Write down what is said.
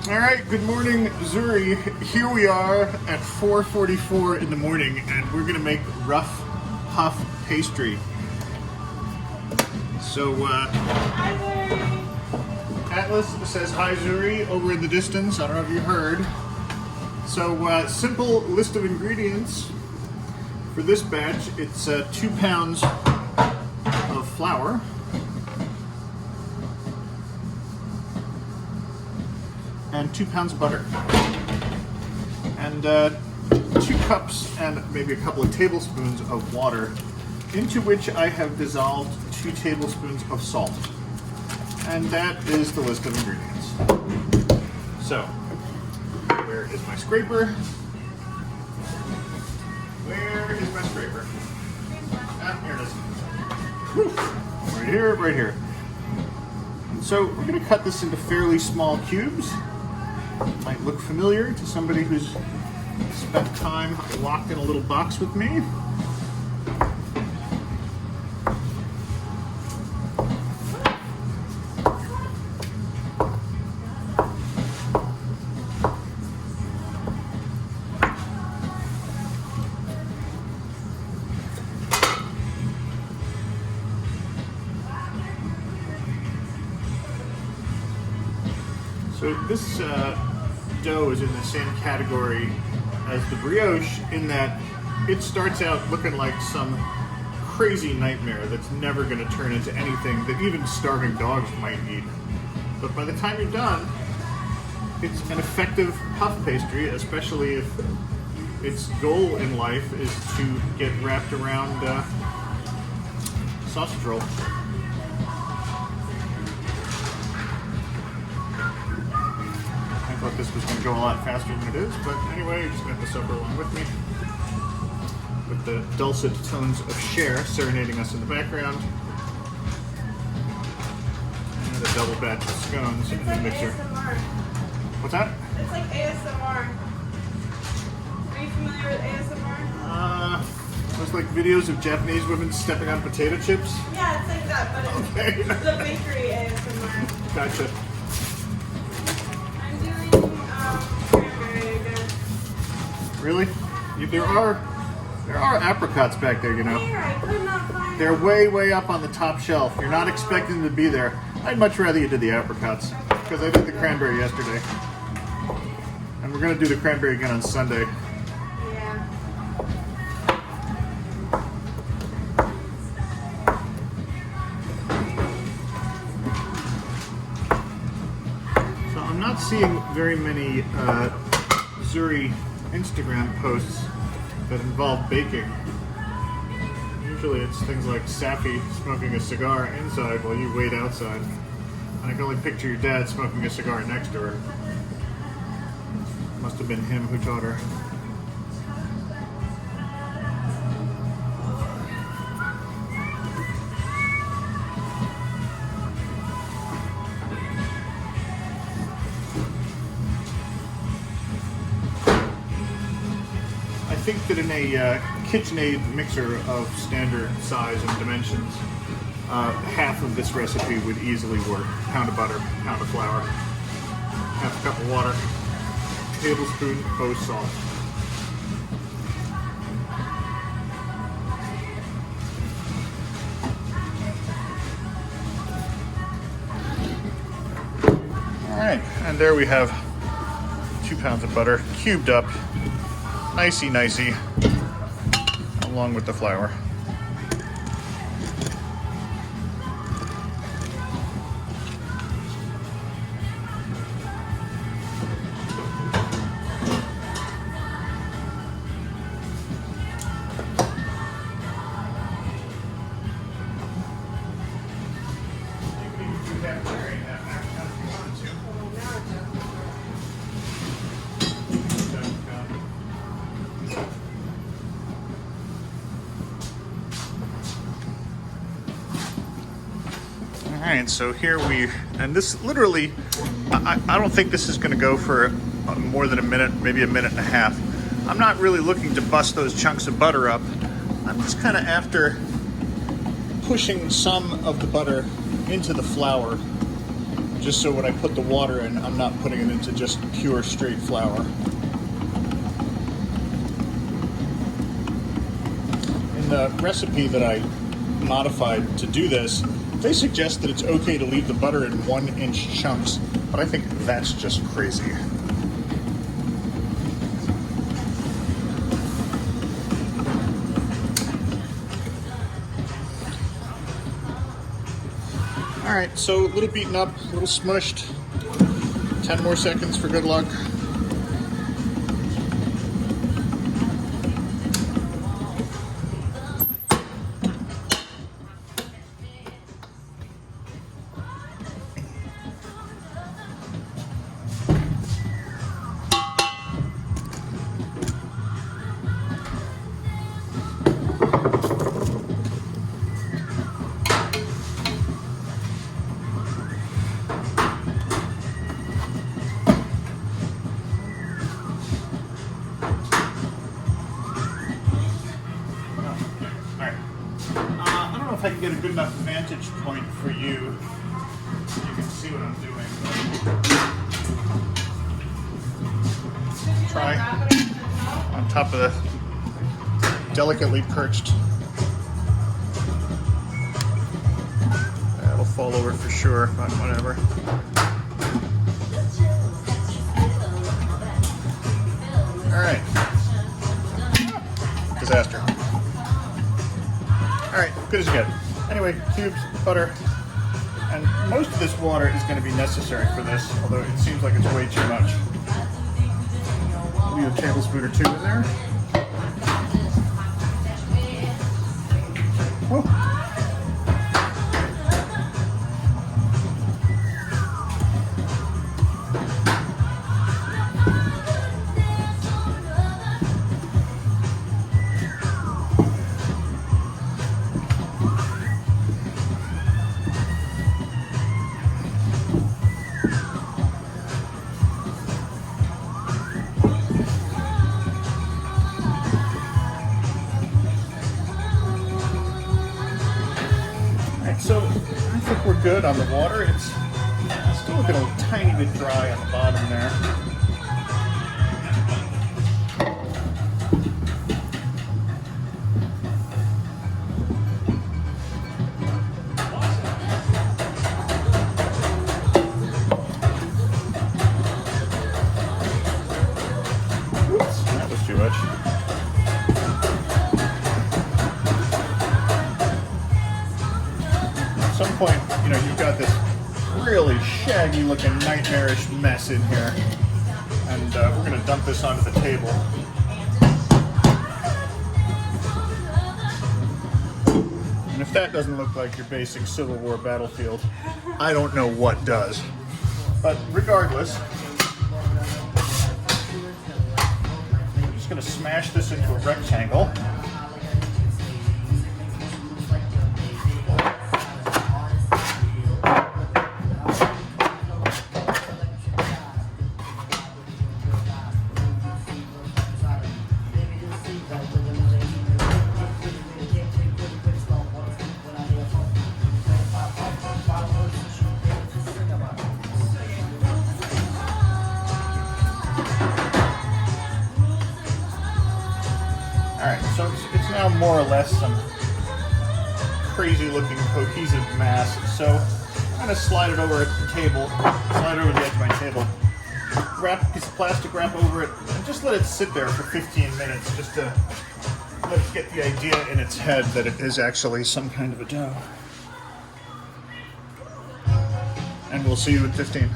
All right, good morning, Missouri. Here we are at 4:44 in the morning, and we're gonna make Ruff Puff pastry. So, Atlas says hi, Zuri, over in the distance. I don't know if you heard. So, simple list of ingredients for this batch. It's 2 pounds of flour, and 2 pounds of butter, and 2 cups and maybe a couple of tablespoons of water, into which I have dissolved 2 tablespoons of salt. And that is the list of ingredients. So, where is my scraper? Where is my scraper? Ah, here it is. Whew. Right here, right here. So we're going to cut this into fairly small cubes. Might look familiar to somebody who's spent time locked in a little box with me. So this dough is in the same category as the brioche in that it starts out looking like some crazy nightmare that's never going to turn into anything that even starving dogs might eat. But by the time you're done, it's an effective puff pastry, especially if its goal in life is to get wrapped around sausage roll. I thought this was going to go a lot faster than it is, but anyway, you just got to suffer along with me. With the dulcet tones of Cher serenading us in the background. And a double batch of scones in the mixer. ASMR. What's that? It's like ASMR. Are you familiar with ASMR? It's like videos of Japanese women stepping on potato chips. Yeah, it's like that, but it's Okay. the bakery ASMR. Gotcha. I'm doing cranberry again. Really? There are apricots back there, you know. Here, I could not find They're them. way up on the top shelf. You're not expecting them to be there. I'd much rather you did the apricots, because I did the cranberry yesterday. And we're going to do the cranberry again on Sunday. Yeah. So I'm not seeing very many Zuri Instagram posts that involve baking. Usually it's things like Safi smoking a cigar inside while you wait outside. And I can only picture your dad smoking a cigar next to her. Must have been him who taught her. I think that in a KitchenAid mixer of standard size and dimensions, half of this recipe would easily work. Pound of butter, pound of flour, half a cup of water, tablespoon of salt. All right, and there we have 2 pounds of butter cubed up. Nicey, along with the flour. All right, so here and this literally, I don't think this is going to go for more than a minute, maybe a minute and a half. I'm not really looking to bust those chunks of butter up. I'm just kind of after pushing some of the butter into the flour just so when I put the water in, I'm not putting it into just pure straight flour. In the recipe that I modified to do this, they suggest that it's okay to leave the butter in 1-inch chunks, but I think that's just crazy. All right, so a little beaten up, a little smushed. 10 more seconds for good luck. If I can get a good enough vantage point for you, so you can see what I'm doing. Try on top of the delicately perched. That'll fall over for sure, but whatever. All right. Disaster. All right, good as you get. Anyway, cubes, butter, and most of this water is going to be necessary for this, although it seems like it's way too much. Maybe a tablespoon or two in there. Oh. So I think we're good on the water. It's still looking a tiny bit dry on the bottom there. Oops, that was too much. At some point, you know, you've got this really shaggy looking nightmarish mess in here, and we're going to dump this onto the table. And if that doesn't look like your basic Civil War battlefield, I don't know what does. But regardless, I'm just going to smash this into a rectangle. Alright, so it's now more or less some crazy looking cohesive mass. So I'm going to slide it over the table, slide it over the edge of my table, wrap a piece of plastic wrap over it, and just let it sit there for 15 minutes just to let it get the idea in its head that it is actually some kind of a dough. And we'll see you at 15.